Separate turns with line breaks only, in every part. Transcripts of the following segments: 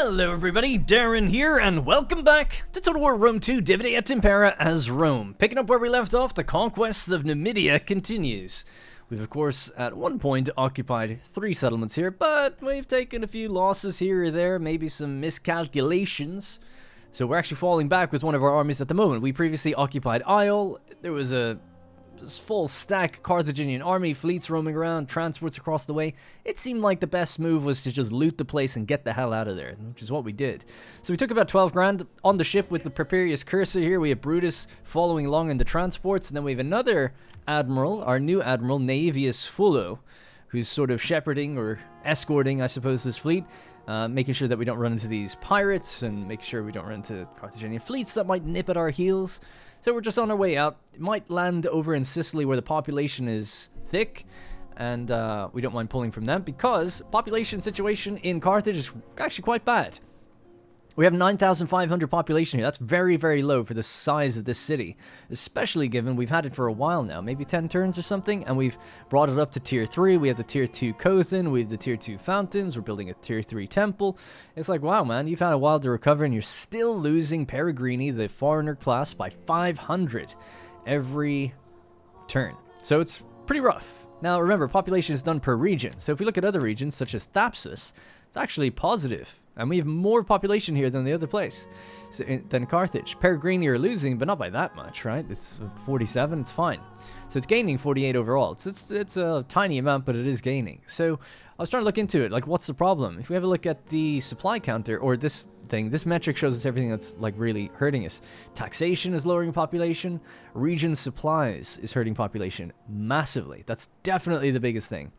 Hello everybody, Darren here, and welcome back to Total War Rome 2 Divide et Impera as Rome. Picking up where we left off, the conquest of Numidia continues. We've of course at one point occupied 3 settlements here, but we've taken a few losses here or there, maybe some miscalculations. So we're actually falling back with one of our armies at the moment. We previously occupied Isle. There was a full stack Carthaginian army, fleets roaming around, transports across the way. It seemed like the best move was to just loot the place and get the hell out of there, which is what we did. So we took about 12 grand on the ship with the Preparius Cursor here. We have Brutus following along in the transports, and then we have another admiral, our new admiral, Naevius Fullo, who's sort of shepherding or escorting, I suppose, this fleet, making sure that we don't run into these pirates and make sure we don't run into Carthaginian fleets that might nip at our heels. So we're just on our way out. It might land over in Sicily where the population is thick, and we don't mind pulling from them because population situation in Carthage is actually quite bad. We have 9,500 population here. That's very, very low for the size of this city, especially given we've had it for a while now, maybe 10 turns or something, and we've brought it up to tier 3. We have the tier 2 Cothin, we have the tier 2 fountains, we're building a tier 3 temple. It's like, wow, man, you've had a while to recover, and you're still losing Peregrini, the foreigner class, by 500 every turn. So it's pretty rough. Now, remember, population is done per region, so if we look at other regions, such as Thapsus, it's actually positive. And we have more population here than the other place, than Carthage. Peregrini are losing, but not by that much, right? It's 47, it's fine. So it's gaining 48 overall. It's a tiny amount, but it is gaining. So I was trying to look into it, like what's the problem? If we have a look at the supply counter, or this thing, this metric shows us everything that's like really hurting us. Taxation is lowering population. Region supplies is hurting population massively. That's definitely the biggest thing.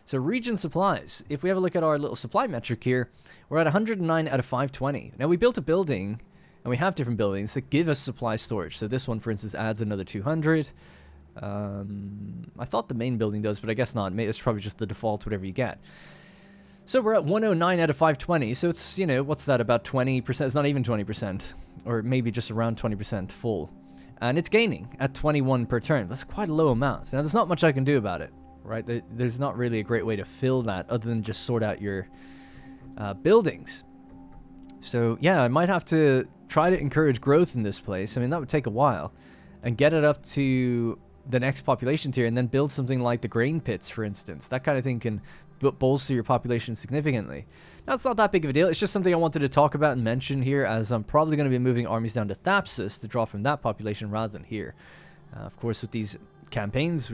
So region supplies, if we have a look at our little supply metric here, we're at 109 out of 520. Now we built a building, and we have different buildings that give us supply storage. So this one, for instance, adds another 200. I thought the main building does, but I guess not. It's probably just the default, whatever you get. So we're at 109 out of 520. So it's, you know, what's that, about 20%? It's not even 20%, or maybe just around 20% full. And it's gaining at 21 per turn. That's quite a low amount. Now there's not much I can do about it. Right, there's not really a great way to fill that other than just sort out your buildings. So yeah, I might have to try to encourage growth in this place. I mean, that would take a while, and get it up to the next population tier, and then build something like the grain pits, for instance. That kind of thing can bolster your population significantly. Now, it's not that big of a deal. It's just something I wanted to talk about and mention here, as I'm probably going to be moving armies down to Thapsus to draw from that population rather than here. Of course, with these campaigns,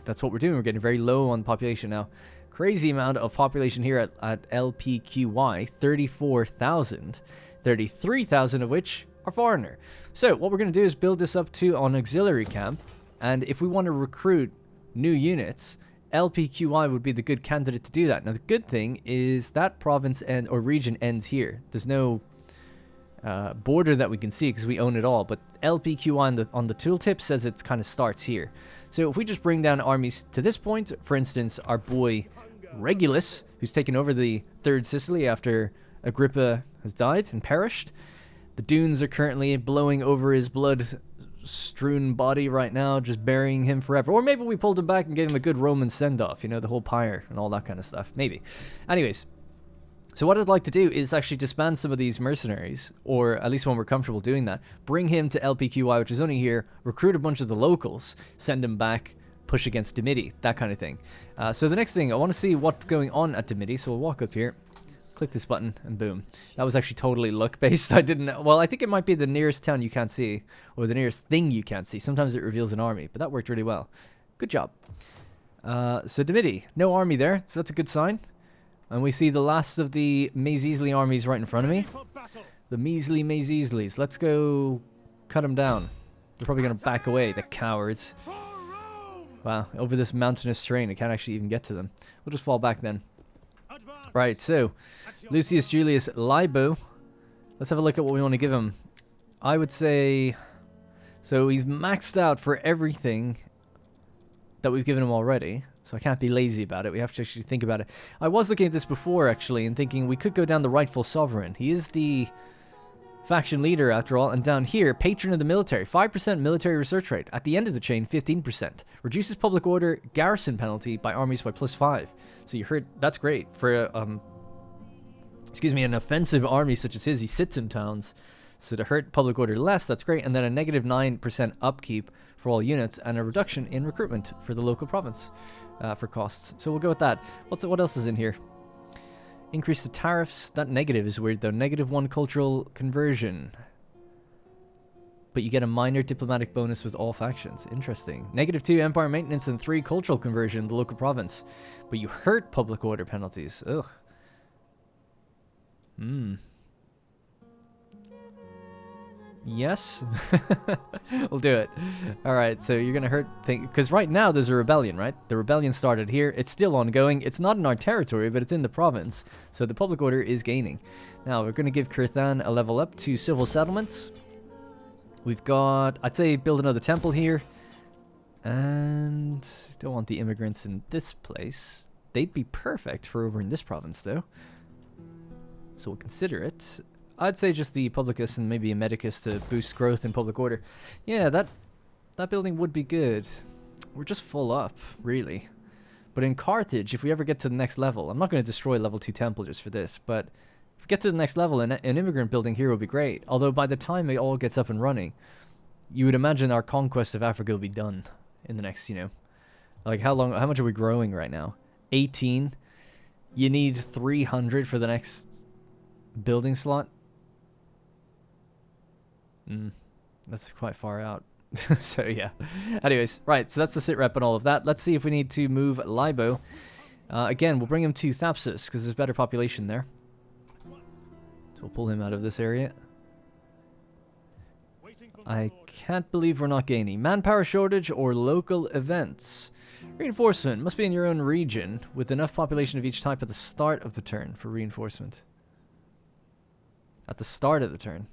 that's what we're doing. We're getting very low on population now. Crazy amount of population here at LPQY, 34,000, 33,000 of which are foreigner. So what we're going to do is build this up to an auxiliary camp, and if we want to recruit new units, LPQY would be the good candidate to do that. Now the good thing is that province or region ends here. There's no border that we can see because we own it all, but LPQY on the tooltip says it kind of starts here. So if we just bring down armies to this point, for instance, our boy Regulus, who's taken over the 3rd Sicily after Agrippa has died and perished. The dunes are currently blowing over his blood-strewn body right now, just burying him forever. Or maybe we pulled him back and gave him a good Roman send-off, you know, the whole pyre and all that kind of stuff. Maybe. Anyways. So what I'd like to do is actually disband some of these mercenaries, or at least when we're comfortable doing that, bring him to LPQY, which is only here, recruit a bunch of the locals, send them back, push against Dimidi, that kind of thing. So the next thing, I want to see what's going on at Dimidi, so we'll walk up here, click this button, and boom. That was actually totally luck-based. I think it might be the nearest town you can't see, or the nearest thing you can't see. Sometimes it reveals an army, but that worked really well. Good job. So Dimidi, no army there, so that's a good sign. And we see the last of the Mazeasley armies right in front of me. The measly Mazeasleys. Let's go cut them down. They're probably going to back away, the cowards. Wow, over this mountainous terrain, I can't actually even get to them. We'll just fall back then. Right, so, Lucius Julius Libo. Let's have a look at what we want to give him. I would say... So he's maxed out for everything that we've given him already. So I can't be lazy about it. We have to actually think about it. I was looking at this before, actually, and thinking we could go down the rightful sovereign. He is the faction leader, after all. And down here, patron of the military. 5% military research rate. At the end of the chain, 15%. Reduces public order garrison penalty by armies by +5. So you heard, that's great. For excuse me, an offensive army such as his, he sits in towns. So to hurt public order less, that's great. And then a negative 9% upkeep for all units and a reduction in recruitment for the local province for costs. So we'll go with that. What else is in here? Increase the tariffs. That negative is weird though. -1 cultural conversion. But you get a minor diplomatic bonus with all factions. Interesting. -2 empire maintenance and 3 cultural conversion in the local province. But you hurt public order penalties. Ugh. Yes. We'll do it. Alright, so you're gonna hurt things. Because right now there's a rebellion, right? The rebellion started here. It's still ongoing. It's not in our territory, but it's in the province. So the public order is gaining. Now, we're gonna give Kirthan a level up to civil settlements. We've got, I'd say, build another temple here. And don't want the immigrants in this place. They'd be perfect for over in this province, though. So we'll consider it. I'd say just the Publicus and maybe a Medicus to boost growth in public order. Yeah, that building would be good. We're just full up, really. But in Carthage, if we ever get to the next level, I'm not going to destroy level 2 temple just for this, but if we get to the next level, an immigrant building here would be great. Although by the time it all gets up and running, you would imagine our conquest of Africa will be done in the next, like how much are we growing right now? 18. You need 300 for the next building slot. That's quite far out. So yeah. Anyways, right, so that's the sit rep and all of that. Let's see if we need to move Libo. Again, we'll bring him to Thapsus because there's better population there. So we'll pull him out of this area. I can't believe we're not gaining. Manpower shortage or local events. Reinforcement must be in your own region with enough population of each type at the start of the turn for reinforcement. At the start of the turn.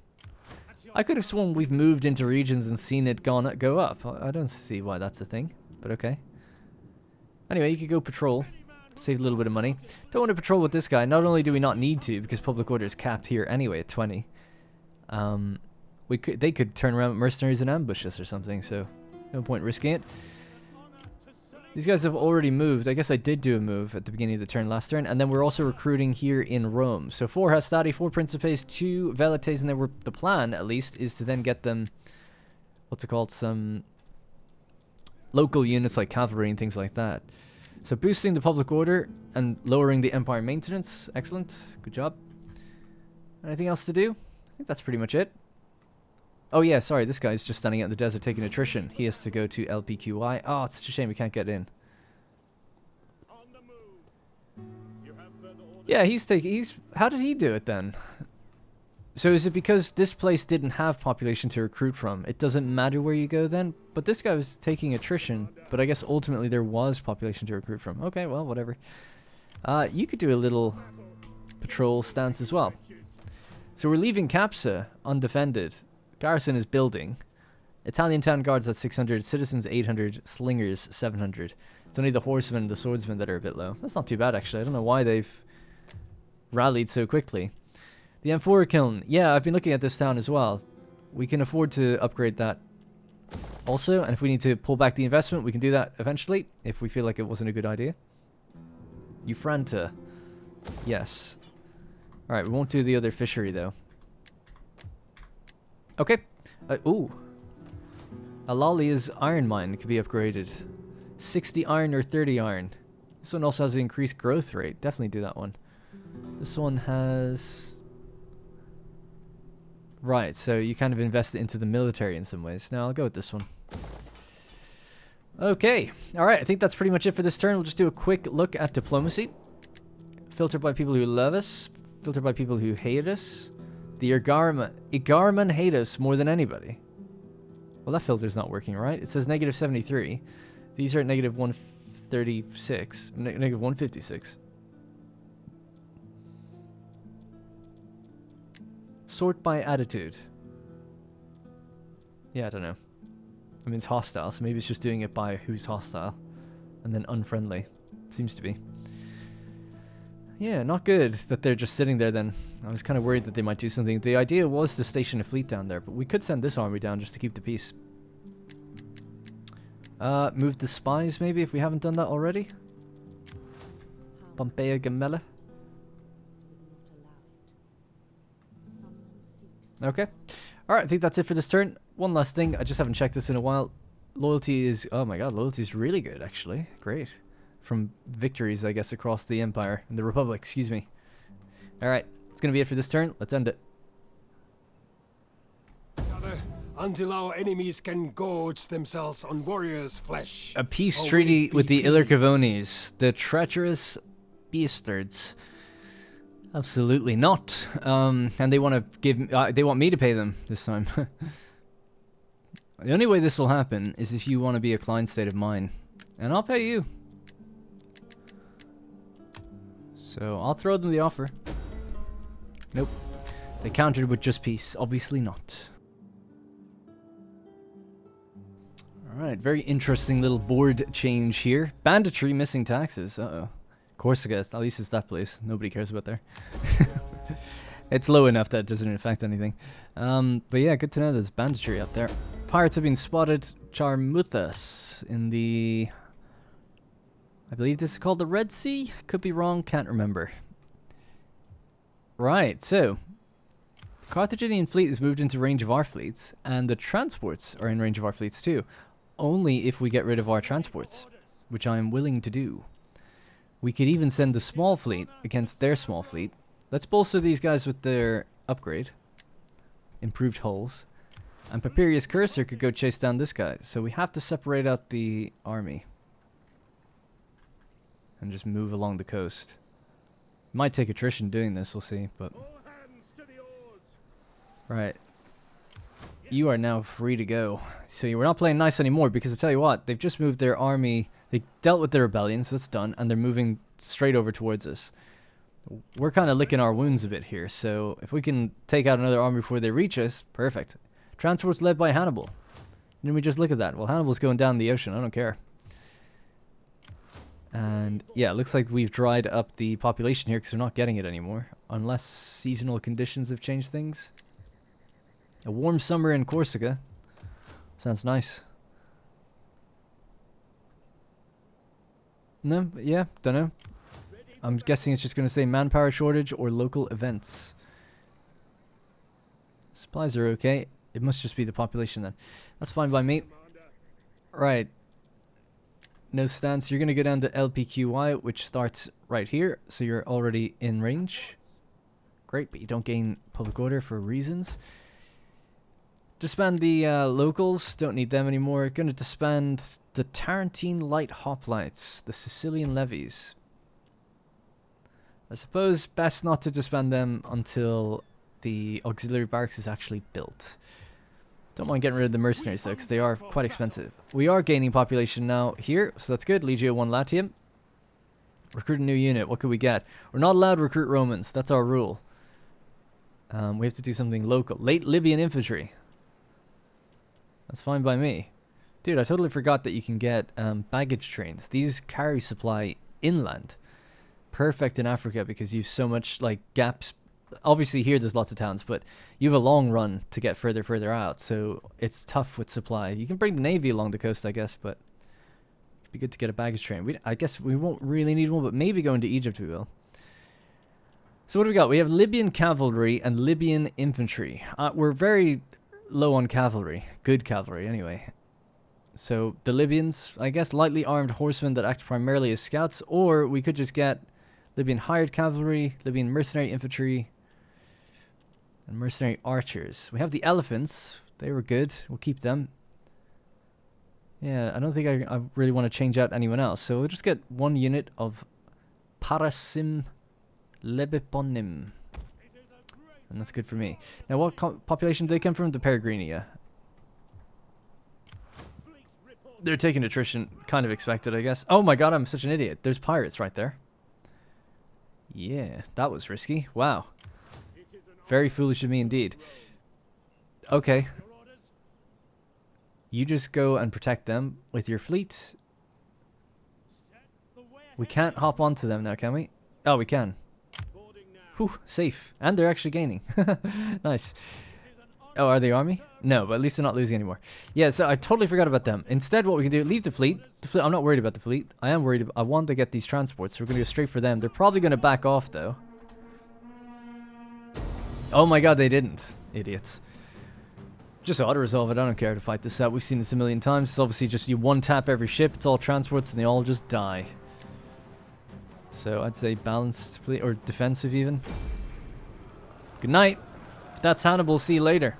I could have sworn we've moved into regions and seen it go up. I don't see why that's a thing, but okay. Anyway, you could go patrol. Save a little bit of money. Don't want to patrol with this guy. Not only do we not need to, because public order is capped here anyway at 20. They could turn around with mercenaries and ambush us or something, so no point risking it. These guys have already moved. I guess I did do a move at the beginning of the turn last turn, and then we're also recruiting here in Rome. So 4 Hastati, 4 Principes, 2 Velites, and then the plan, at least, is to then get them, what's it called, some local units like cavalry and things like that. So boosting the public order and lowering the empire maintenance. Excellent. Good job. Anything else to do? I think that's pretty much it. Oh yeah, sorry, this guy's just standing out in the desert taking attrition. He has to go to LPQI. Oh, it's such a shame we can't get in. Yeah, how did he do it then? So is it because this place didn't have population to recruit from? It doesn't matter where you go then? But this guy was taking attrition, but I guess ultimately there was population to recruit from. Okay, well, whatever. You could do a little patrol stance as well. So we're leaving Capsa undefended. Garrison is building. Italian town guards at 600, citizens 800, slingers 700. It's only the horsemen and the swordsmen that are a bit low. That's not too bad, actually. I don't know why they've rallied so quickly. The Amphora Kiln. Yeah, I've been looking at this town as well. We can afford to upgrade that also, and if we need to pull back the investment, we can do that eventually, if we feel like it wasn't a good idea. Euphranta. Yes. Alright, we won't do the other fishery, though. Okay. Ooh. Alalia's iron mine could be upgraded. 60 iron or 30 iron. This one also has an increased growth rate. Definitely do that one. This one has... Right, so you kind of invest it into the military in some ways. Now I'll go with this one. Okay. Alright, I think that's pretty much it for this turn. We'll just do a quick look at diplomacy. Filter by people who love us. Filter by people who hate us. The Igarman hate us more than anybody. Well, that filter's not working, right? It says negative 73. These are at negative 136. Negative 156. Sort by attitude. Yeah, I don't know. I mean, it's hostile, so maybe it's just doing it by who's hostile. And then unfriendly. Seems to be. Yeah, not good that they're just sitting there then. I was kind of worried that they might do something. The idea was to station a fleet down there, but we could send this army down just to keep the peace. Move the spies maybe if we haven't done that already. Pompeia Gamella. Okay. Alright, I think that's it for this turn. One last thing, I just haven't checked this in a while. Loyalty is... Oh my god, loyalty is really good, actually. Great. From victories, I guess, across the Empire. And the Republic, excuse me. Alright, it's going to be it for this turn. Let's end it.
Until our enemies can gorge themselves on warriors' flesh.
A peace treaty with the Illyricovones, the treacherous bastards. Absolutely not. And they want to give. They want me to pay them this time. The only way this will happen is if you want to be a client state of mine, and I'll pay you. So I'll throw them the offer. Nope. They countered with just peace. Obviously not. Alright, very interesting little board change here. Banditry missing taxes. Uh-oh. Corsica, at least it's that place. Nobody cares about there. It's low enough that it doesn't affect anything. But yeah, good to know there's banditry up there. Pirates have been spotted. Charmuthas in the... I believe this is called the Red Sea? Could be wrong, can't remember. Right, so... the Carthaginian fleet is moved into range of our fleets, and the transports are in range of our fleets too. Only if we get rid of our transports, which I am willing to do. We could even send the small fleet against their small fleet. Let's bolster these guys with their upgrade. Improved hulls. And Papirius Cursor could go chase down this guy. So we have to separate out the army. And just move along the coast. Might take attrition doing this, we'll see. But right. You are now free to go. So we're not playing nice anymore because I tell you what, they've just moved their army. They dealt with their rebellions, that's done, and they're moving straight over towards us. We're kind of licking our wounds a bit here, so if we can take out another army before they reach us, perfect. Transport's led by Hannibal. Didn't we just look at that? Well, Hannibal's going down the ocean, I don't care. And yeah, it looks like we've dried up the population here because we're not getting it anymore. Unless seasonal conditions have changed things. A warm summer in Corsica. Sounds nice. No, yeah, don't know. I'm guessing it's just going to say manpower shortage or local events. Supplies are okay. It must just be the population then. That's fine by me. Right. No stance. You're going to go down to LPQY, which starts right here. So you're already in range. Great, but you don't gain public order for reasons. Disband the locals. Don't need them anymore. Going to disband the Tarentine Light Hoplites. The Sicilian levies. I suppose best not to disband them until the auxiliary barracks is actually built. Don't mind getting rid of the mercenaries though, because they are quite expensive. We are gaining population now here, so that's good. Legio 1 Latium. Recruit a new unit. What could we get? We're not allowed to recruit Romans. That's our rule. We have to do something local. Late Libyan infantry. That's fine by me. Dude, I totally forgot that you can get baggage trains. These carry supply inland. Perfect in Africa because you've so much like gaps. Obviously here there's lots of towns, but you have a long run to get further out, so it's tough with supply. You can bring the navy along the coast, I guess, but it'd be good to get a baggage train. I guess we won't really need one, but maybe going to Egypt we will. So what do we got? We have Libyan cavalry and Libyan infantry. We're very low on cavalry. Good cavalry anyway. So the Libyans, I guess, lightly armed horsemen that act primarily as scouts, or we could just get Libyan hired cavalry, Libyan mercenary infantry, and mercenary archers. We have the elephants. They were good. We'll keep them. Yeah, I don't think I really want to change out anyone else. So we'll just get one unit of Parasim Lebeponim. And that's good for me. Now, what population do they come from? The Peregrinia. They're taking attrition. Kind of expected, I guess. Oh my god, I'm such an idiot. There's pirates right there. Yeah, that was risky. Wow. Very foolish of me indeed. Okay. You just go and protect them with your fleet. We can't hop onto them now, can we? Oh, we can. Whew, safe. And they're actually gaining. Nice. Oh, are they army? No, but at least they're not losing anymore. Yeah, so I totally forgot about them. Instead, what we can do, leave the fleet. I'm not worried about the fleet. I am worried. I want to get these transports, so we're going to go straight for them. They're probably going to back off, though. Oh my god, they didn't. Idiots. Just auto-resolve it. I don't care to fight this out. We've seen this a million times. It's obviously just you one-tap every ship. It's all transports and they all just die. So I'd say balanced, or defensive even. Good night. If that's Hannibal, see you later.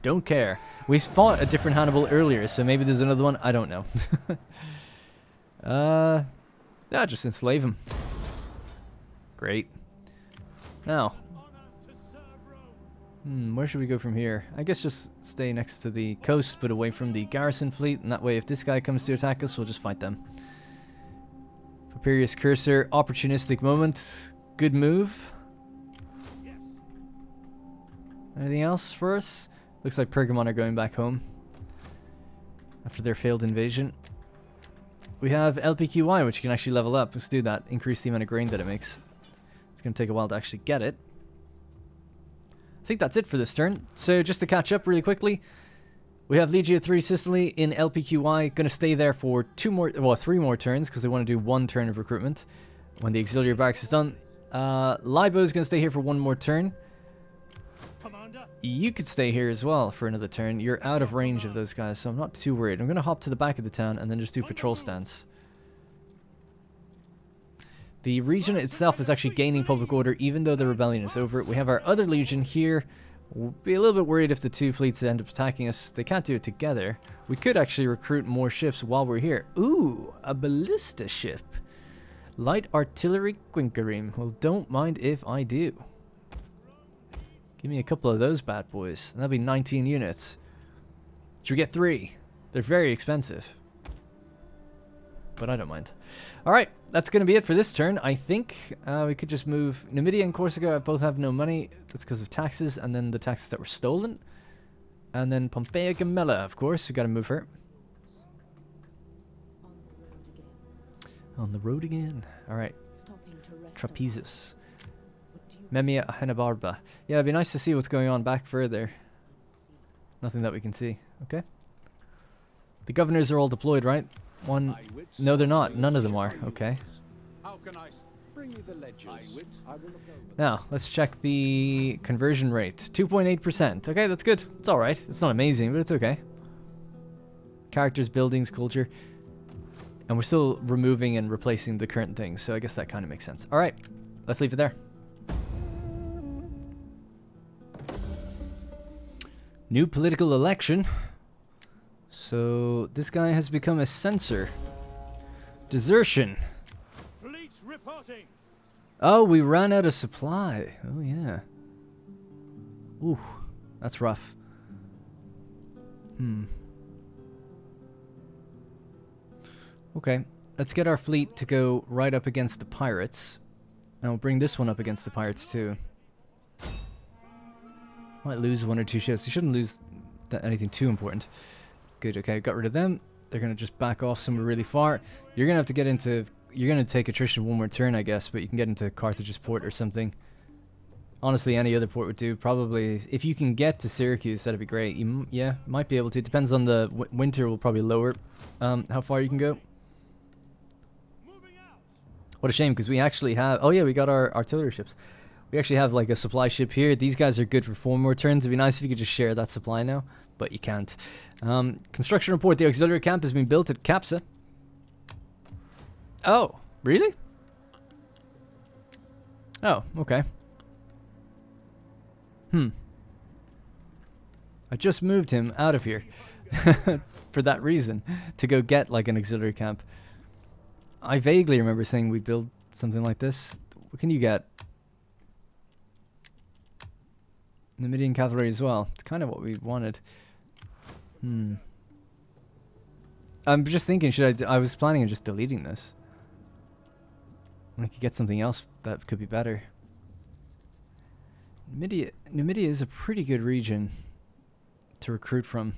Don't care. We fought a different Hannibal earlier, so maybe there's another one. I don't know. Yeah, just enslave him. Great. Now, where should we go from here? I guess just stay next to the coast, but away from the garrison fleet, and that way if this guy comes to attack us, we'll just fight them. Papirius Cursor, opportunistic moment. Good move. Anything else for us? Looks like Pergamon are going back home after their failed invasion. We have LPQY, which can actually level up. Let's do that. Increase the amount of grain that it makes. It's going to take a while to actually get it. I think that's it for this turn. So just to catch up really quickly, we have Legio 3 Sicily in LPQY. Going to stay there for 3 more turns because they want to do 1 turn of recruitment when the auxiliary barracks is done. Libo is going to stay here for 1 more turn. You could stay here as well for another turn. You're out of range of those guys, so I'm not too worried. I'm going to hop to the back of the town and then just do patrol stance. The region itself is actually gaining public order even though the rebellion is over. We have our other legion here. We'll be a little bit worried if the 2 fleets end up attacking us. They can't do it together. We could actually recruit more ships while we're here. Ooh, a ballista ship. Light artillery quinquerim. Well, don't mind if I do. Give me a couple of those bad boys. That'll be 19 units. Should we get 3? They're very expensive. But I don't mind. Alright, that's going to be it for this turn. I think we could just move... Numidia and Corsica both have no money. That's because of taxes, and then the taxes that were stolen. And then Pompeia Gamella, of course. We got to move her. On the road again. Alright. Trapezus. Memia Hannibarba. Yeah, it'd be nice to see what's going on back further. Nothing that we can see. Okay. The governors are all deployed, right? One... No, they're not. None of them are. Okay. Now, let's check the conversion rate. 2.8%. Okay, that's good. It's alright. It's not amazing, but it's okay. Characters, buildings, culture. And we're still removing and replacing the current things, so I guess that kind of makes sense. Alright, let's leave it there. New political election. So this guy has become a censor. Desertion.
Fleets reporting.
Oh, we ran out of supply. Oh yeah. Ooh, that's rough. Okay, let's get our fleet to go right up against the pirates. And we'll bring this one up against the pirates too. Might lose 1 or 2 ships. You shouldn't lose anything too important. Good, okay, got rid of them. They're going to just back off somewhere really far. You're going to have to get into... You're going to take attrition 1 more turn, I guess, but you can get into Carthage's port or something. Honestly, any other port would do. Probably, if you can get to Syracuse, that'd be great. Yeah, might be able to. Depends on the... winter will probably lower how far you can go. What a shame, because we actually have... Oh yeah, we got our artillery ships. We actually have like a supply ship here. These guys are good for 4 more turns. It'd be nice if you could just share that supply now, but you can't. Construction report. The auxiliary camp has been built at Capsa. Oh, really? Oh, okay. I just moved him out of here for that reason, to go get like an auxiliary camp. I vaguely remember saying we'd build something like this. What can you get? Numidian cavalry as well. It's kind of what we wanted. I'm just thinking, I was planning on just deleting this. I could get something else that could be better. Numidia is a pretty good region to recruit from.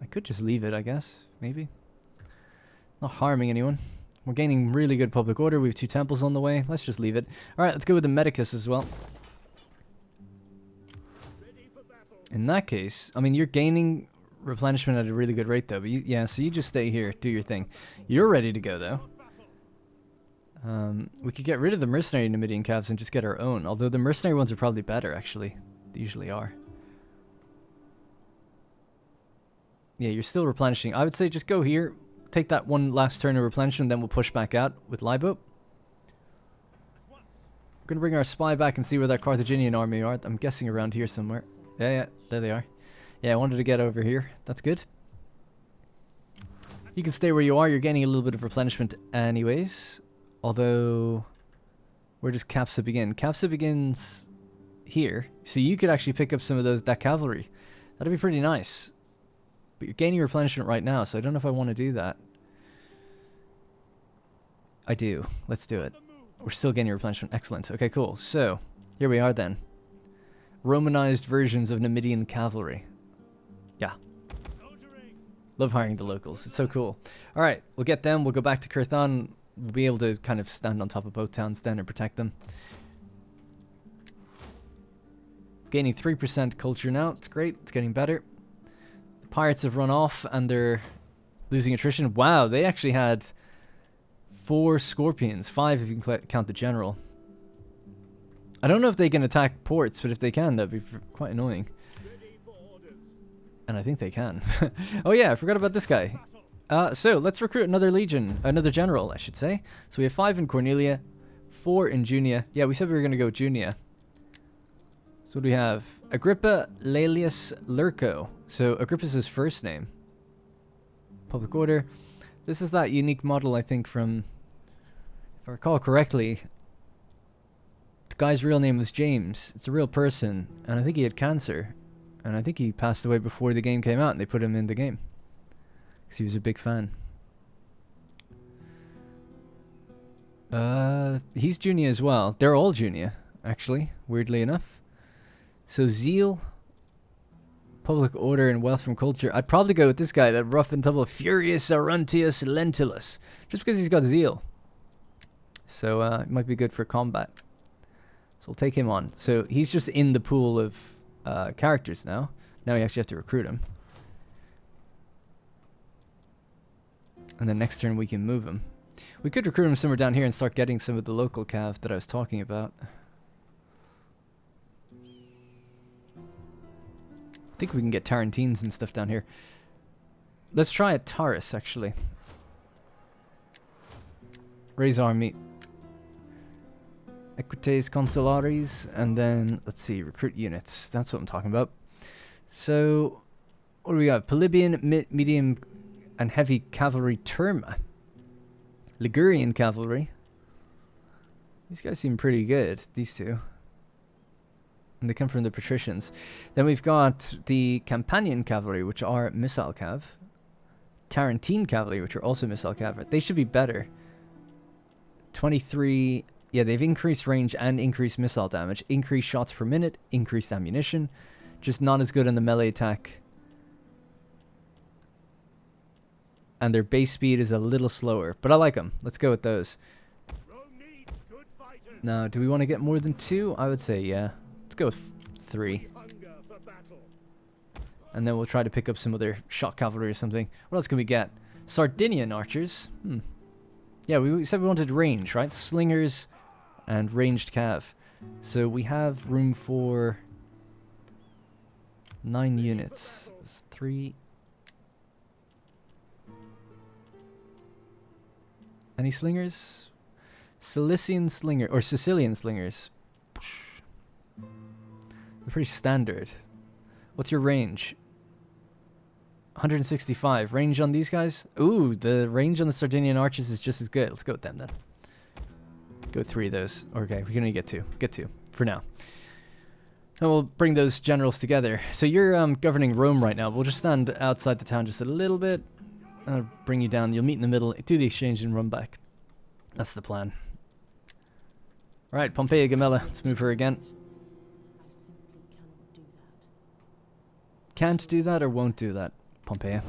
I could just leave it, I guess. Maybe. Not harming anyone. We're gaining really good public order. We have 2 temples on the way. Let's just leave it. Alright, let's go with the Medicus as well. In that case, I mean, you're gaining replenishment at a really good rate, though. But yeah, so you just stay here. Do your thing. You're ready to go, though. We could get rid of the mercenary Numidian calves and just get our own. Although the mercenary ones are probably better, actually. They usually are. Yeah, you're still replenishing. I would say just go here. Take that one last turn of replenishment, then we'll push back out with Libo. We're going to bring our spy back and see where that Carthaginian army are. I'm guessing around here somewhere. Yeah, there they are. Yeah, I wanted to get over here. That's good. You can stay where you are. You're getting a little bit of replenishment anyways. Although, where does Capsa begin? Capsa begins here. So you could actually pick up some of that cavalry. That'd be pretty nice. But you're gaining replenishment right now, so I don't know if I want to do that. I do. Let's do it. We're still gaining replenishment. Excellent. Okay, cool. So, here we are then. Romanized versions of Numidian cavalry. Yeah. Love hiring the locals. It's so cool. Alright, we'll get them. We'll go back to Kurthan. We'll be able to kind of stand on top of both towns then and protect them. Gaining 3% culture now. It's great. It's getting better. The pirates have run off and they're losing attrition. Wow, they actually had 4 scorpions. 5 if you can count the general. I don't know if they can attack ports, but if they can, that'd be quite annoying. And I think they can. Oh yeah, I forgot about this guy. So let's recruit another legion, another general, I should say. So we have 5 in Cornelia, 4 in Junia. Yeah, we said we were going to go Junia. So what do we have? Agrippa Laelius Lurco. So Agrippa's his first name. Public order. This is that unique model, I think, from, if I recall correctly, the guy's real name was James. It's a real person, and I think he had cancer. And I think he passed away before the game came out, and they put him in the game. Because he was a big fan. He's Junia as well. They're all Junia, actually, weirdly enough. So Zeal, Public Order, and Wealth from Culture. I'd probably go with this guy, that rough and tumble Furious Aruntius Lentulus. Just because he's got Zeal. So it might be good for combat. So we'll take him on. So he's just in the pool of characters now. Now we actually have to recruit him. And then next turn we can move him. We could recruit him somewhere down here and start getting some of the local cav that I was talking about. I think we can get Tarentines and stuff down here. Let's try a Taurus, actually. Raise army. Equites Consulares, and then, let's see, recruit units. That's what I'm talking about. So, what do we got? Polybian, medium, and heavy cavalry Terma. Ligurian cavalry. These guys seem pretty good, these two. And they come from the patricians. Then we've got the Campanian cavalry, which are missile cav. Tarentine cavalry, which are also missile cav. They should be better. 23... Yeah, they've increased range and increased missile damage. Increased shots per minute, increased ammunition. Just not as good on the melee attack. And their base speed is a little slower. But I like them. Let's go with those. Now, do we want to get more than 2? I would say, yeah. Let's go with 3. And then we'll try to pick up some other shock cavalry or something. What else can we get? Sardinian archers. Yeah, we said we wanted range, right? Slingers and ranged cav. So we have room for 9 units. That's 3. Any slingers? Cilician slinger or Sicilian slingers. They're pretty standard. What's your range? 165. Range on these guys? Ooh, the range on the Sardinian archers is just as good. Let's go with them then. Go with 3 of those. Okay, we're gonna get 2. Get 2 for now. And we'll bring those generals together. So you're governing Rome right now. We'll just stand outside the town just a little bit. I'll bring you down. You'll meet in the middle, do the exchange, and run back. That's the plan. All right, Pompeia Gamella. Let's move her again. Can't do that or won't do that, Pompeia.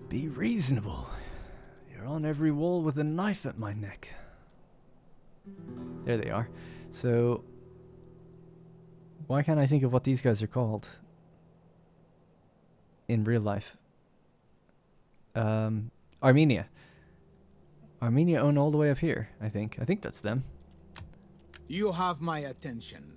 Be reasonable. You're on every wall with a knife at my neck. There they are. So, why can't I think of what these guys are called in real life? Armenia. Armenia own all the way up here, I think. I think that's them.
You have my attention.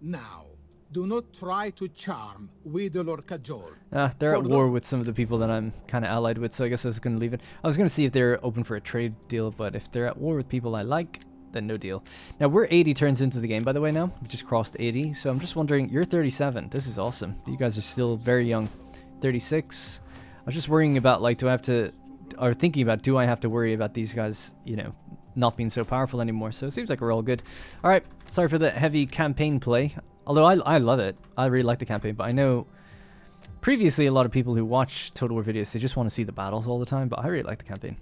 Now, do not try to charm, wheedle, or cajole.
They're at
For
war with some of the people that I'm kind of allied with, so I guess I was going to leave it. I was going to see if they're open for a trade deal, but if they're at war with people I like, then no deal. Now, we're 80 turns into the game, by the way, now. We just crossed 80, so I'm just wondering, you're 37. This is awesome. You guys are still very young. 36. I was just worrying about, like, do I have to... Or thinking about, do I have to worry about these guys, you know, not being so powerful anymore? So it seems like we're all good. All right, sorry for the heavy campaign play. Although I love it. I really like the campaign, but I know previously a lot of people who watch Total War videos, they just want to see the battles all the time, but I really like the campaign.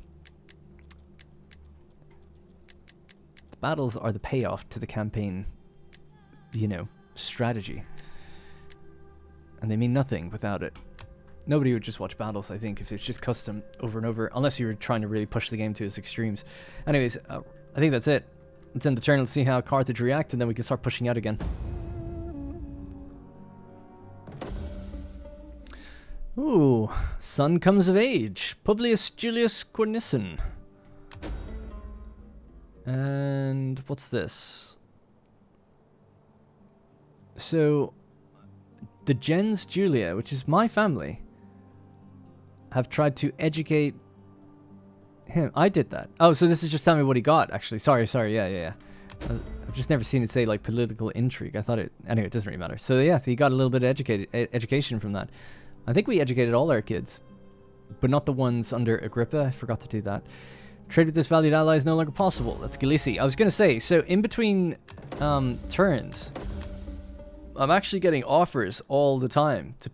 The battles are the payoff to the campaign, you know, strategy. And they mean nothing without it. Nobody would just watch battles, I think, if it's just custom over and over, unless you were trying to really push the game to its extremes. Anyways, I think that's it. Let's end the turn, let's see how Carthage react, and then we can start pushing out again. Ooh, son comes of age. Publius Julius Cornisson. And what's this? So, the gens Julia, which is my family, have tried to educate him. I did that. Oh, so this is just telling me what he got, actually. Sorry, yeah. I've just never seen it say, like, political intrigue. I thought it... Anyway, it doesn't really matter. So, yeah, so he got a little bit of education from that. I think we educated all our kids, but not the ones under Agrippa. I forgot to do that. Trade with this valued ally is no longer possible. That's Galici. I was going to say, so in between turns, I'm actually getting offers all the time to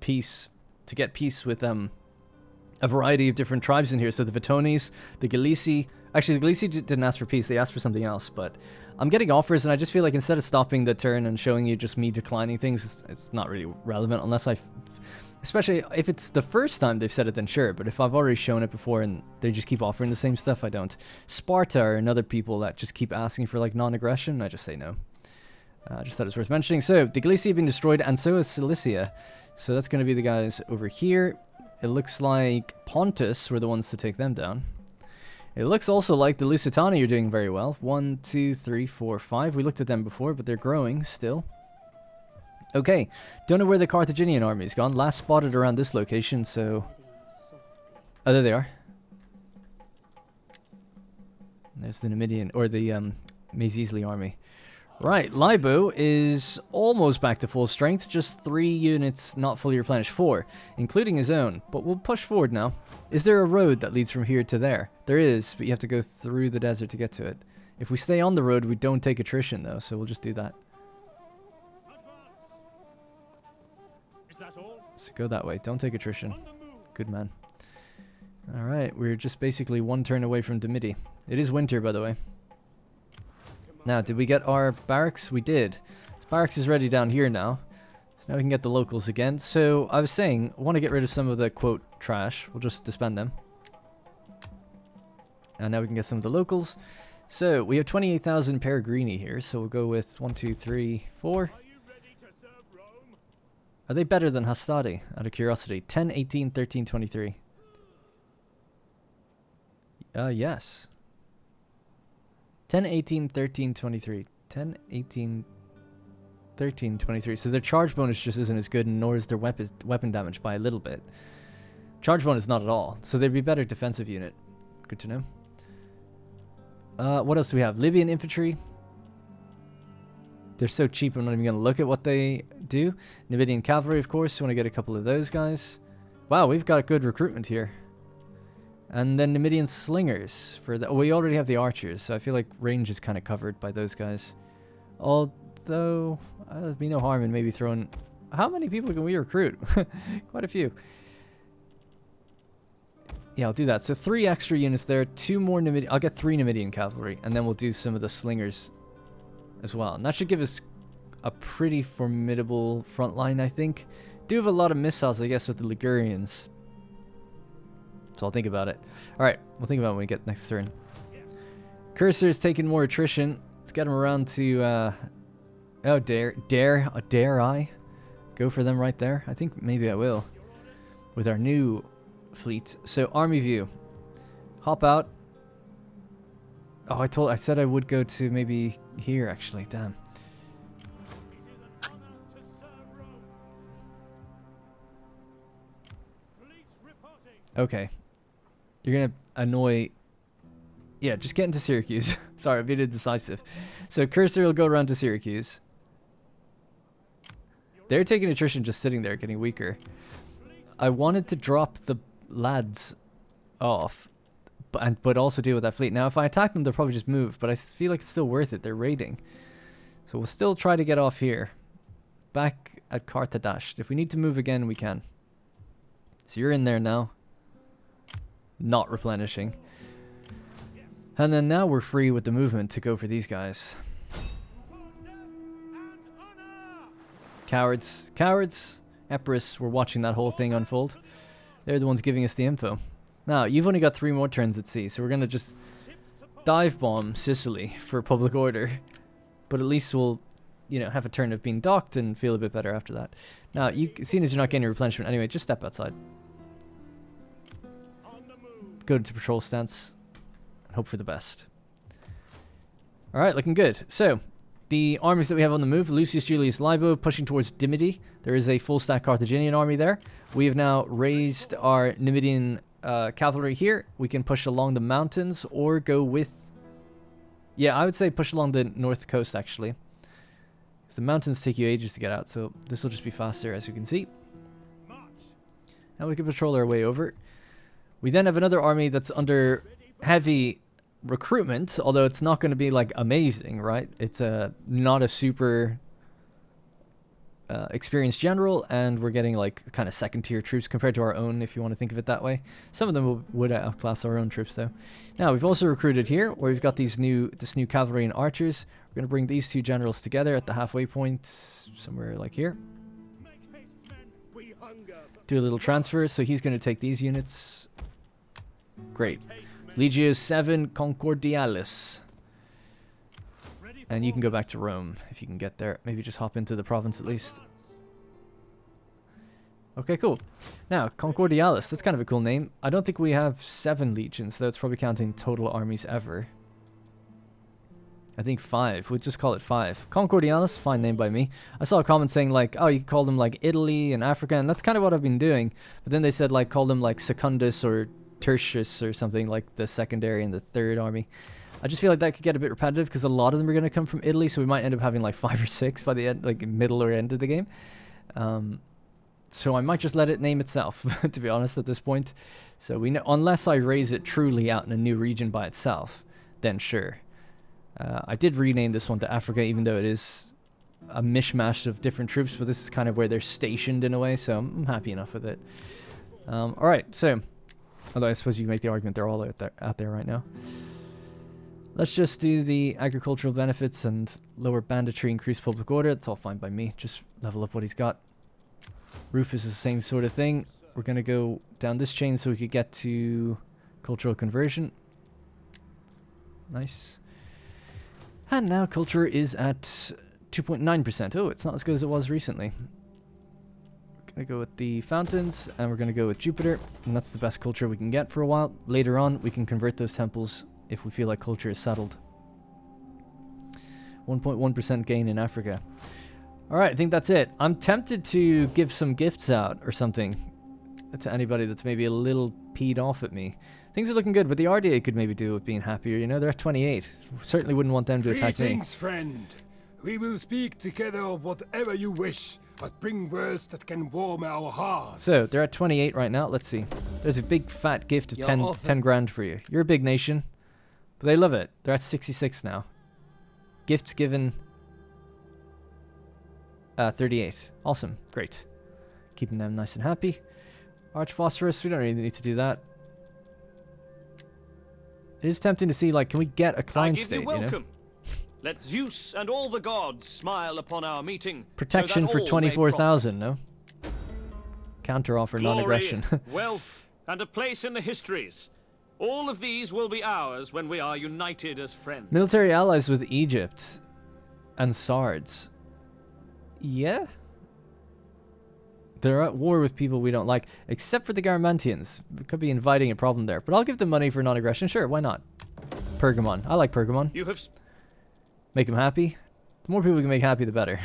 get peace with a variety of different tribes in here. So the Vitones, the Galici. Actually, the Galici didn't ask for peace. They asked for something else, but I'm getting offers, and I just feel like instead of stopping the turn and showing you just me declining things, it's not really relevant unless especially if it's the first time they've said it, then sure. But if I've already shown it before and they just keep offering the same stuff, I don't. Sparta are another people that just keep asking for, like, non-aggression. I just say no. I just thought it was worth mentioning. So, the Galicia have been destroyed, and so is Cilicia. So that's going to be the guys over here. It looks like Pontus were the ones to take them down. It looks also like the Lusitani are doing very well. 1, 2, 3, 4, 5. We looked at them before, but they're growing still. Okay, don't know where the Carthaginian army's gone. Last spotted around this location, so... Oh, there they are. There's the Numidian, or the Mazisli army. Right, Libo is almost back to full strength. Just 3 units not fully replenished. 4, including his own. But we'll push forward now. Is there a road that leads from here to there? There is, but you have to go through the desert to get to it. If we stay on the road, we don't take attrition, though, so we'll just do that.
Is that all?
So go that way. Don't take attrition. Good man. Alright, we're just basically 1 turn away from Dimidi. It is winter, by the way. Now, did we get our barracks? We did. This barracks is ready down here now. So now we can get the locals again. So, I was saying, I want to get rid of some of the, quote, trash. We'll just disband them. And now we can get some of the locals. So, we have 28,000 Peregrini here. So, we'll go with 1, 2, 3, 4. Are they better than Hastati, out of curiosity? 10, 18, 13, 23. Yes. 10, 18, 13, 23. 10, 18, 13, 23. So their charge bonus just isn't as good, nor is their weapon damage by a little bit. Charge bonus not at all. So they'd be better defensive unit. Good to know. What else do we have? Libyan infantry. They're so cheap, I'm not even going to look at what they do. Numidian cavalry, of course. You want to get a couple of those guys. Wow, we've got a good recruitment here. And then Numidian slingers. Oh, we already have the archers, so I feel like range is kind of covered by those guys. Although, there'd be no harm in maybe throwing... How many people can we recruit? Quite a few. Yeah, I'll do that. So 3 extra units there. 2 more Numidian... I'll get 3 Numidian cavalry, and then we'll do some of the slingers as well. And that should give us a pretty formidable front line, I think. Do have a lot of missiles, I guess, with the Ligurians. So I'll think about it. Alright, we'll think about it when we get next turn. Cursor's taking more attrition. Let's get him around to... Oh, dare I go for them right there? I think maybe I will. With our new fleet. So, army view. Hop out. Oh, I said I would go to maybe here, actually. Damn.
It is an honor to serve Rome. Fleets reporting.
Okay. You're gonna annoy... Yeah, just get into Syracuse. Sorry, I'm being indecisive. So Cursor will go around to Syracuse. They're taking attrition just sitting there, getting weaker. I wanted to drop the lads off, but also deal with that fleet. Now, if I attack them, they'll probably just move, but I feel like it's still worth it. They're raiding. So we'll still try to get off here. Back at Carthage. If we need to move again, we can. So you're in there now. Not replenishing. And then now we're free with the movement to go for these guys. Cowards. Cowards. Epirus were watching that whole thing unfold. They're the ones giving us the info. Now, you've only got 3 more turns at sea, so we're going to just dive bomb Sicily for public order. But at least we'll, you know, have a turn of being docked and feel a bit better after that. Now, seeing as you're not getting replenishment anyway, just step outside. Go into patrol stance. And hope for the best. Alright, looking good. So, the armies that we have on the move, Lucius Julius Libo pushing towards Dimity. There is a full stack Carthaginian army there. We have now raised our Numidian cavalry here. We can push along the mountains or go with... Yeah, I would say push along the north coast, actually. The mountains take you ages to get out, so this will just be faster, as you can see. Now we can patrol our way over. We then have another army that's under heavy recruitment, although it's not going to be like amazing, right? It's not a super experienced general, and we're getting like kind of second tier troops compared to our own, if you want to think of it that way. Some of them would outclass our own troops though. Now we've also recruited here, where we've got this new cavalry and archers. We're going to bring these 2 generals together at the halfway point, somewhere like here. Do a little transfer, so he's going to take these units. Great. Legio 7 Concordialis. And you can go back to Rome if you can get there. Maybe just hop into the province at least. Okay, cool. Now, Concordialis. That's kind of a cool name. I don't think we have 7 legions, though it's probably counting total armies ever. I think 5. We'll just call it 5. Concordialis, fine name by me. I saw a comment saying like, oh, you could call them like Italy and Africa, and that's kind of what I've been doing. But then they said like, call them like Secundus or Tertius or something, like the secondary and the 3rd army. I just feel like that could get a bit repetitive because a lot of them are going to come from Italy, so we might end up having like 5 or 6 by the end, like middle or end of the game. So I might just let it name itself, to be honest, at this point. So we know, unless I raise it truly out in a new region by itself, then sure. I did rename this one to Africa, even though it is a mishmash of different troops, but this is kind of where they're stationed in a way, so I'm happy enough with it. Alright, so, although I suppose you can make the argument they're all out there right now. Let's just do the agricultural benefits and lower banditry, increase public order. It's all fine by me. Just level up what he's got. Rufus is the same sort of thing. We're going to go down this chain so we could get to cultural conversion. Nice. And now culture is at 2.9%. Oh, it's not as good as it was recently. We're going to go with the fountains, and we're going to go with Jupiter. And that's the best culture we can get for a while. Later on, we can convert those temples if we feel like culture is settled. 1.1% gain in Africa. Alright, I think that's it. I'm tempted to give some gifts out or something to anybody that's maybe a little peed off at me. Things are looking good, but the RDA could maybe do with being happier. You know, they're at 28. Certainly wouldn't want them to attack me.
Greetings, friend. We will speak together of whatever you wish, but bring words that can warm our hearts.
So, they're at 28 right now. Let's see. There's a big fat gift of 10 grand for you. You're a big nation. But they love it. They're at 66 now. Gifts given 38. Awesome. Great. Keeping them nice and happy. Archphosphorus, we don't really need to do that. It is tempting to see, like, can we get a client state,
you welcome.
You know?
Let Zeus and all the gods smile upon our meeting.
Protection
so
for 24,000, no? Counter offer, non-aggression.
Wealth, and a place in the histories. All of these will be ours when we are united as friends.
Military allies with Egypt and Sards. Yeah? They're at war with people we don't like, except for the Garamantians. We could be inviting a problem there. But I'll give them money for non-aggression. Sure, why not? Pergamon. I like Pergamon.
You have
Make them happy. The more people we can make happy, the better.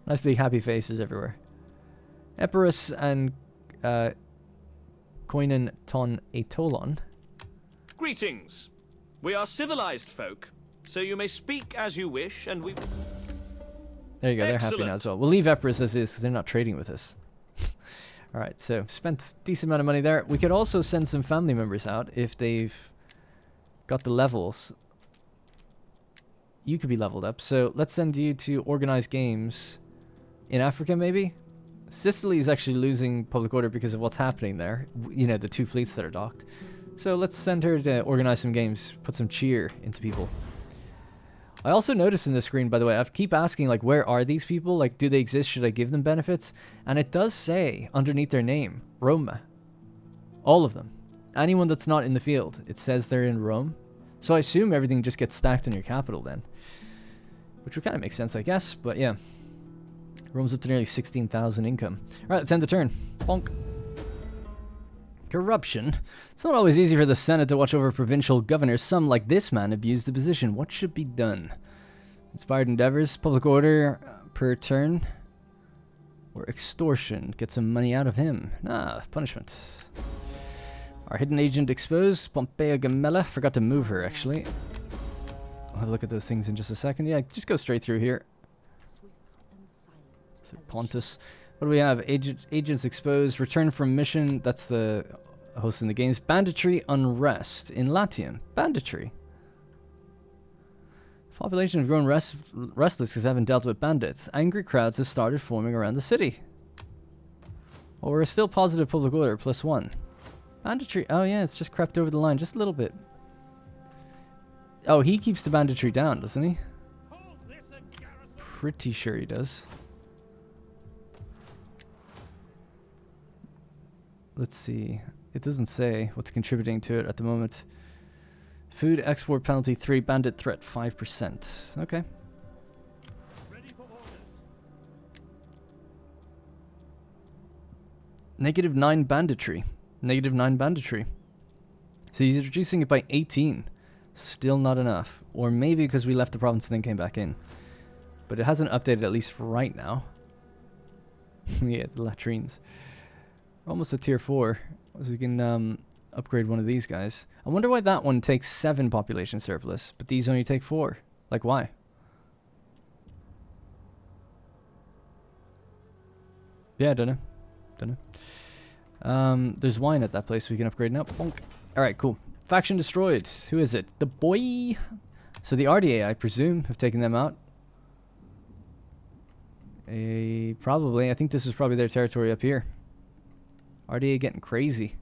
Nice big happy faces everywhere. Epirus and Koinan ton Atolon.
greetings. We are civilized folk, so you may speak as you wish, and we...
There you go, they're happy now as well. We'll leave Epirus as is because they're not trading with us. Alright, so spent a decent amount of money there. We could also send some family members out if they've got the levels. You could be leveled up. So let's send you to organize games in Africa, maybe? Sicily is actually losing public order because of what's happening there. You know, the 2 fleets that are docked. So let's send her to organize some games, put some cheer into people. I also noticed in the screen, by the way, I keep asking, like, where are these people? Like, do they exist? Should I give them benefits? And it does say, underneath their name, Roma. All of them. Anyone that's not in the field, it says they're in Rome. So I assume everything just gets stacked in your capital then. Which would kind of make sense, I guess, but yeah. Rome's up to nearly 16,000 income. Alright, let's end the turn. Bonk. Corruption. It's not always easy for the Senate to watch over provincial governors. Some, like this man, abuse the position. What should be done? Inspired endeavors, public order per turn, or extortion. Get some money out of him. Ah, punishment. Our hidden agent exposed. Pompeia Gamella. Forgot to move her, actually. I'll have a look at those things in just a second. Yeah, just go straight through here. Pontus. What do we have? Agents exposed. Return from mission. That's the host in the games. Banditry, unrest. In Latium. Banditry. Population have grown restless because they haven't dealt with bandits. Angry crowds have started forming around the city. Well, we're still positive public order. +1. Banditry. Oh, yeah. It's just crept over the line just a little bit. Oh, he keeps the banditry down, doesn't he? Pretty sure he does. Let's see. It doesn't say what's contributing to it at the moment. Food export penalty 3, bandit threat 5%. Okay.
Ready for orders.
-9 banditry. -9 banditry. So he's reducing it by 18. Still not enough. Or maybe because we left the province and then came back in. But it hasn't updated at least right now. Yeah, the latrines. We're almost at tier 4. So we can upgrade one of these guys. I wonder why that one takes 7 population surplus, but these only take 4. Like, why? Yeah, I don't know. There's wine at that place we can upgrade now. Bonk. Alright, cool. Faction destroyed. Who is it? The boy. So the RDA, I presume, have taken them out. Probably. I think this is probably their territory up here. RDA getting crazy.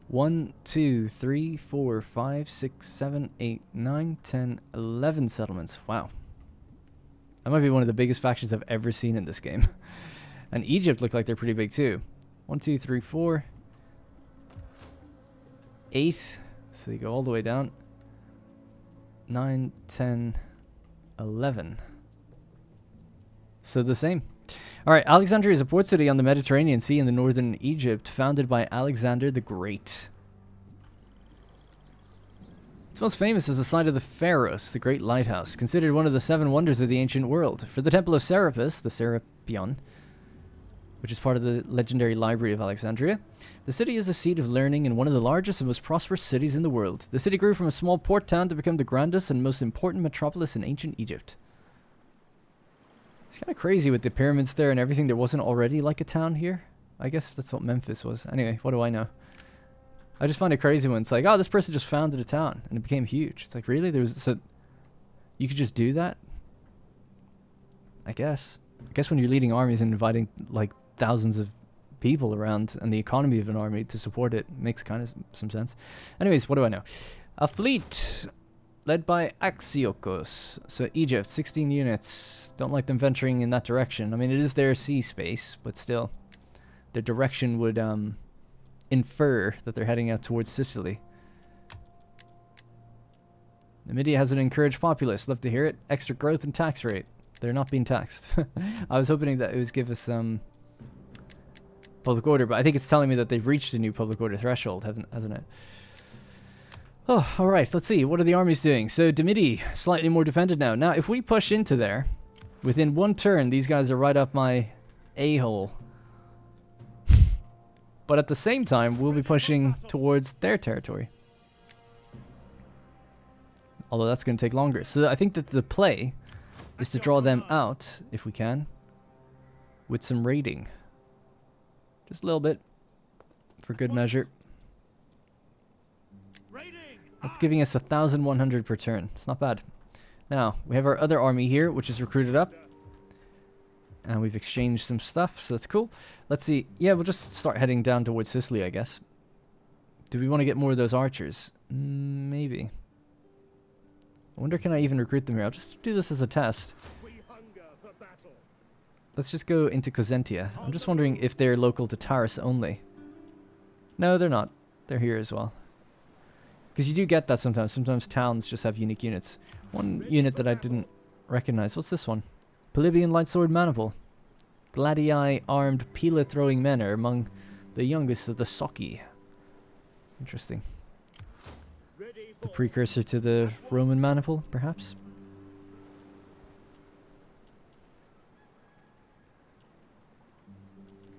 1, 2, 3, 4, 5, 6, 7, 8, 9, 10, 11 settlements. Wow. That might be one of the biggest factions I've ever seen in this game. And Egypt look like they're pretty big too. 1, 2, 3, 4. 8. So they go all the way down. 9, 10, 11. So the same. Alright, Alexandria is a port city on the Mediterranean Sea in the northern Egypt, founded by Alexander the Great. Its most famous is the site of the Pharos, the Great Lighthouse, considered one of the 7 wonders of the ancient world. For the Temple of Serapis, the Serapion, which is part of the legendary Library of Alexandria, the city is a seat of learning and one of the largest and most prosperous cities in the world. The city grew from a small port town to become the grandest and most important metropolis in ancient Egypt. It's kind of crazy with the pyramids there and everything. There wasn't already like a town here. I guess that's what Memphis was. Anyway, what do I know? I just find it crazy when it's like, oh, this person just founded a town and it became huge. It's like, really? So you could just do that? I guess when you're leading armies and inviting like thousands of people around and the economy of an army to support it makes kind of some sense. Anyways, what do I know? A fleet led by Axiokos. So Egypt, 16 units. Don't like them venturing in that direction. I mean, it is their sea space, but still. Their direction would infer that they're heading out towards Sicily. Numidia has an encouraged populace. Love to hear it. Extra growth and tax rate. They're not being taxed. I was hoping that it would give us public order, but I think it's telling me that they've reached a new public order threshold, hasn't it? Oh, alright, let's see. What are the armies doing? So, Numidia, slightly more defended now. Now, if we push into there, within one turn, these guys are right up my a-hole. But at the same time, we'll be pushing towards their territory. Although that's going to take longer. So I think that the play is to draw them out, if we can, with some raiding. Just a little bit, for good measure. That's giving us 1,100 per turn. It's not bad. Now, we have our other army here, which is recruited up. And we've exchanged some stuff, so that's cool. Let's see. Yeah, we'll just start heading down towards Sicily, I guess. Do we want to get more of those archers? Maybe. I wonder, can I even recruit them here? I'll just do this as a test. Let's just go into Cosentia. I'm just wondering if they're local to Taurus only. No, they're not. They're here as well. Because you do get that sometimes. Sometimes towns just have unique units. One unit that I didn't recognize. What's this one? Polybian Lightsword Maniple. Gladii armed Pila throwing men are among the youngest of the Soci. Interesting. The precursor to the Roman Maniple, perhaps?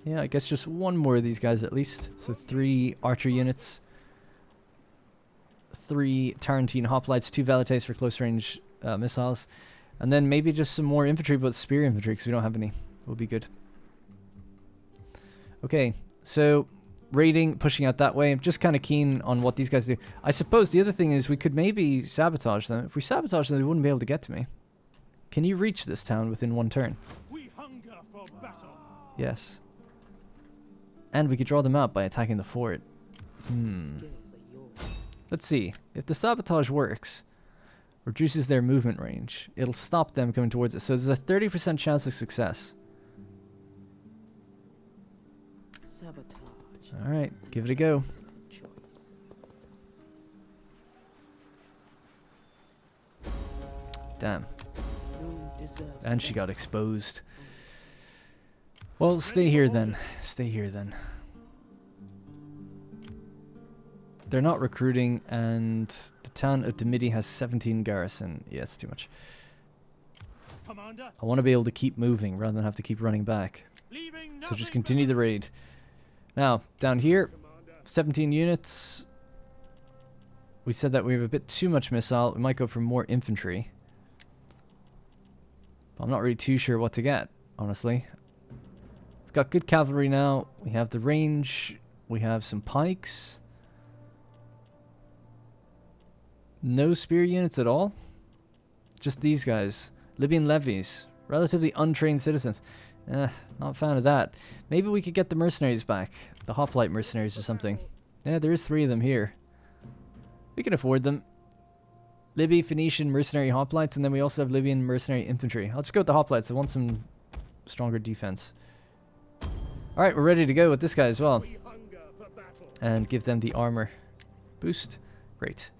Yeah, I guess just one more of these guys at least. So 3 archer units. 3 Tarantine hoplites, 2 Velites for close range missiles. And then maybe just some more infantry, but spear infantry, because we don't have any. Will be good. Okay, so raiding, pushing out that way. I'm just kind of keen on what these guys do. I suppose the other thing is we could maybe sabotage them. If we sabotage them, they wouldn't be able to get to me. Can you reach this town within one turn?
We hunger for battle.
Yes. And we could draw them out by attacking the fort. Let's see. If the sabotage works, reduces their movement range, it'll stop them coming towards us. So there's a 30% chance of success.
Sabotage.
Alright, give it a go.
Choice.
Damn.
None deserves
And she
better.
got exposed. Well, stay here then. Stay here then. They're not recruiting, and the town of Numidia has 17 garrison. Yeah, it's too much.
Commander,
I want to be able to keep moving rather than have to keep running back.
leaving
So just
nothing
continue the raid. Now, down here, 17 units. We said that we have a bit too much missile. We might go for more infantry. I'm not really too sure what to get, honestly. We've got good cavalry now. We have the range. We have some pikes. No spear units at all. Just these guys. Libyan levies. Relatively untrained citizens. Not a fan of that. Maybe we could get the mercenaries back. The hoplite mercenaries or something. Yeah, there is 3 of them here. We can afford them. Libby, Phoenician mercenary hoplites, and then we also have Libyan mercenary infantry. I'll just go with the hoplites. I want some stronger defense. Alright, we're ready to go with this guy as well. And give them the armor boost. Great.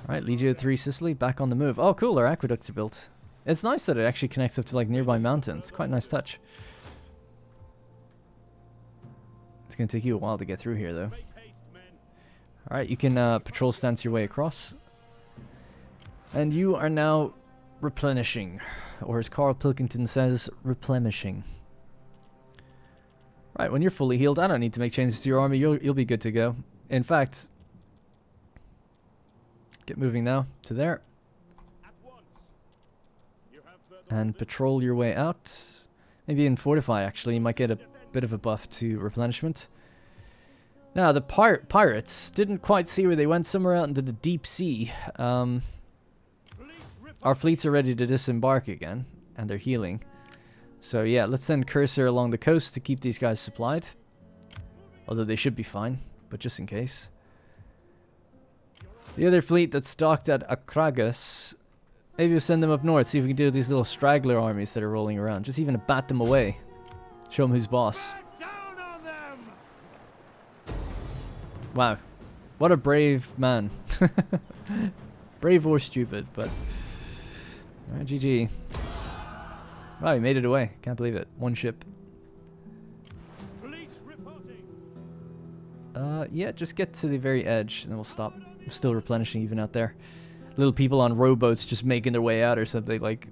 Alright, Legio 3 Sicily, back on the move. Oh, cool, our aqueducts are built. It's nice that it actually connects up to like nearby mountains. Quite a nice touch. It's going to take you a while to get through here, though.
Make haste, men.
Alright, you can patrol stance your way across. And you are now replenishing. Or as Carl Pilkington says, replenishing. Right, when you're fully healed, I don't need to make changes to your army. You'll be good to go. In fact, get moving now to there.
At once. You have further
And patrol your way out. Maybe even fortify, actually. You might get a bit of a buff to replenishment. Now, the pirates didn't quite see where they went. Somewhere out into the deep sea.
police rip
Our fleets are ready to disembark again. And they're healing. So yeah, let's send Cursor along the coast to keep these guys supplied. Although they should be fine. But just in case. The other fleet that's docked at Akragas, maybe we'll send them up north, see if we can do these little straggler armies that are rolling around. Just even bat them away. Show them who's boss.
down on them.
Wow. What a brave man. Brave or stupid, but... Alright, GG. Wow, he made it away. Can't believe it. One ship.
Fleet report.
Yeah, just get to the very edge, and then we'll stop. I'm still replenishing even out there. Little people on rowboats just making their way out or something, like,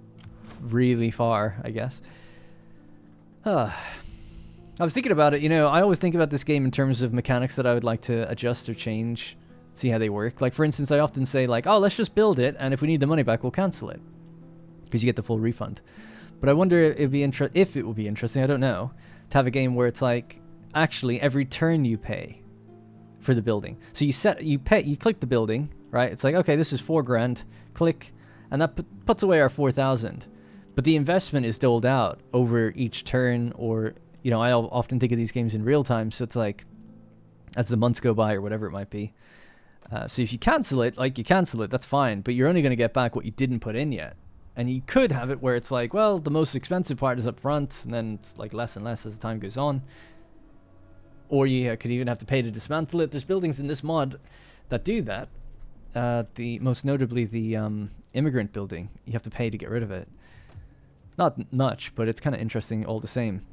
really far, I guess. I was thinking about it, you know, I always think about this game in terms of mechanics that I would like to adjust or change, see how they work. Like, for instance, I often say, like, oh, let's just build it, and if we need the money back, we'll cancel it. Because you get the full refund. But I wonder if it would be interesting, I don't know, to have a game where it's like, actually, every turn you pay for the building. So you click the building, right? It's like, okay, this is 4 grand, click, and that puts away our 4,000. But the investment is doled out over each turn, or, you know, I often think of these games in real time, so it's like, as the months go by or whatever it might be. So if you cancel it, like, you cancel it, that's fine, but you're only going to get back what you didn't put in yet. And you could have it where it's like, well, the most expensive part is up front, and then it's like less and less as the time goes on. Or you could even have to pay to dismantle it. There's buildings in this mod that do that. Most notably the immigrant building. You have to pay to get rid of it. Not much, but it's kind of interesting all the same.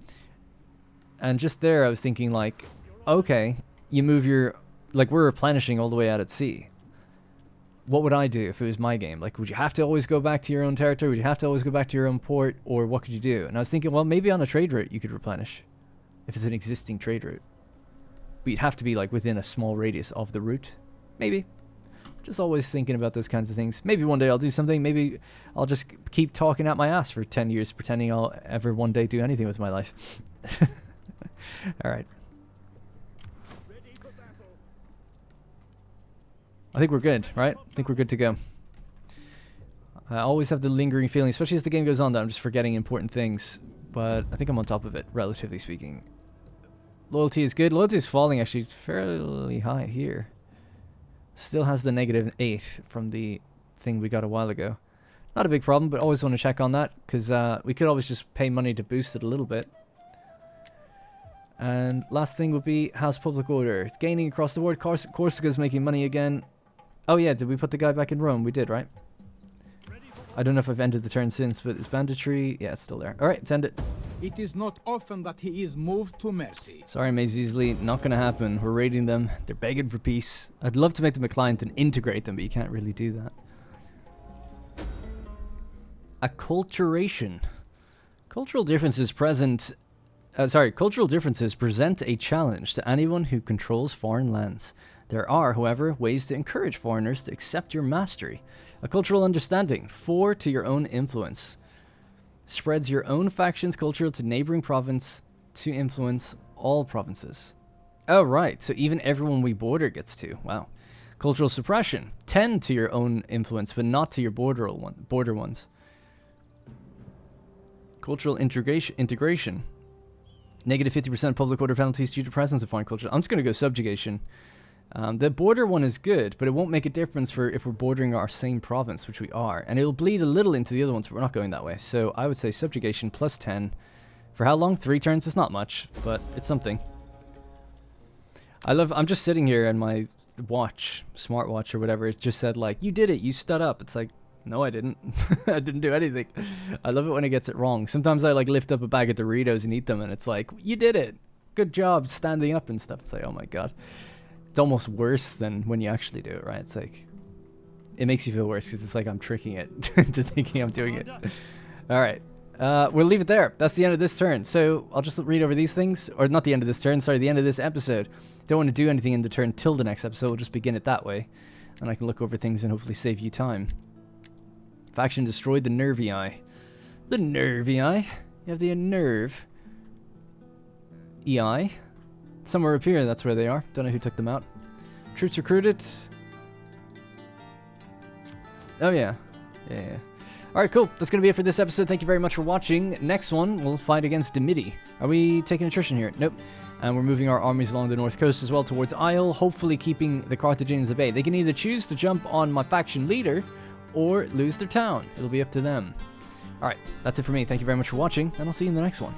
And just there I was thinking, like, okay, you move your... Like, we're replenishing all the way out at sea. What would I do if it was my game? Like, would you have to always go back to your own territory? Would you have to always go back to your own port? Or what could you do? And I was thinking, well, maybe on a trade route you could replenish. If it's an existing trade route. But you'd have to be, like, within a small radius of the route. Maybe. Just always thinking about those kinds of things. Maybe one day I'll do something. Maybe I'll just keep talking out my ass for 10 years, pretending I'll ever one day do anything with my life. Alright. I think we're good, right? I think we're good to go. I always have the lingering feeling, especially as the game goes on, that I'm just forgetting important things. But I think I'm on top of it, relatively speaking. Loyalty is good. Loyalty is falling, actually. It's fairly high here. Still has the -8 from the thing we got a while ago. Not a big problem, but always want to check on that, because we could always just pay money to boost it a little bit. And last thing would be House Public Order. It's gaining across the board. Corsica's making money again. Oh yeah, did we put the guy back in Rome? We did, right? I don't know if I've ended the turn since, but it's banditry. Yeah, it's still there. Alright, let's end it.
It is not often that he is moved to mercy.
Sorry, Mazeasley, not gonna happen. We're raiding them. They're begging for peace. I'd love to make them a client and integrate them, but you can't really do that. Acculturation. Cultural differences present a challenge to anyone who controls foreign lands. There are, however, ways to encourage foreigners to accept your mastery. A cultural understanding. 4 to your own influence. Spreads your own faction's culture to neighboring province to influence all provinces. Oh, right. So even everyone we border gets to. Wow. Cultural suppression. 10 to your own influence, but not to your border ones. Cultural integration. -50% public order penalties due to presence of foreign culture. I'm just going to go subjugation. The border one is good, but it won't make a difference for if we're bordering our same province, which we are. And it'll bleed a little into the other ones, but we're not going that way. So I would say subjugation plus 10. For how long? 3 turns? It's not much, but it's something. I'm just sitting here and my watch, smartwatch or whatever, it just said like, you did it, you stood up. It's like, no, I didn't. I didn't do anything. I love it when it gets it wrong. Sometimes I like lift up a bag of Doritos and eat them and it's like, you did it. Good job standing up and stuff. It's like, oh my God. It's almost worse than when you actually do it, right? It's like, it makes you feel worse because it's like I'm tricking it into thinking I'm doing it. All right. We'll leave it there. That's the end of this turn. So I'll just read over these things, or not the end of this turn, sorry, the end of this episode. Don't want to do anything in the turn till the next episode. We'll just begin it that way. And I can look over things and hopefully save you time. Faction destroyed the Nervii. The Nervii? You have the nerve. EI. Somewhere up here, that's where they are. Don't know who took them out. Troops recruited. Oh, yeah. Yeah. Alright, cool. That's going to be it for this episode. Thank you very much for watching. Next one, we'll fight against Midi. Are we taking attrition here? Nope. And we're moving our armies along the north coast as well towards Isle, hopefully keeping the Carthaginians at bay. They can either choose to jump on my faction leader or lose their town. It'll be up to them. Alright, that's it for me. Thank you very much for watching, and I'll see you in the next one.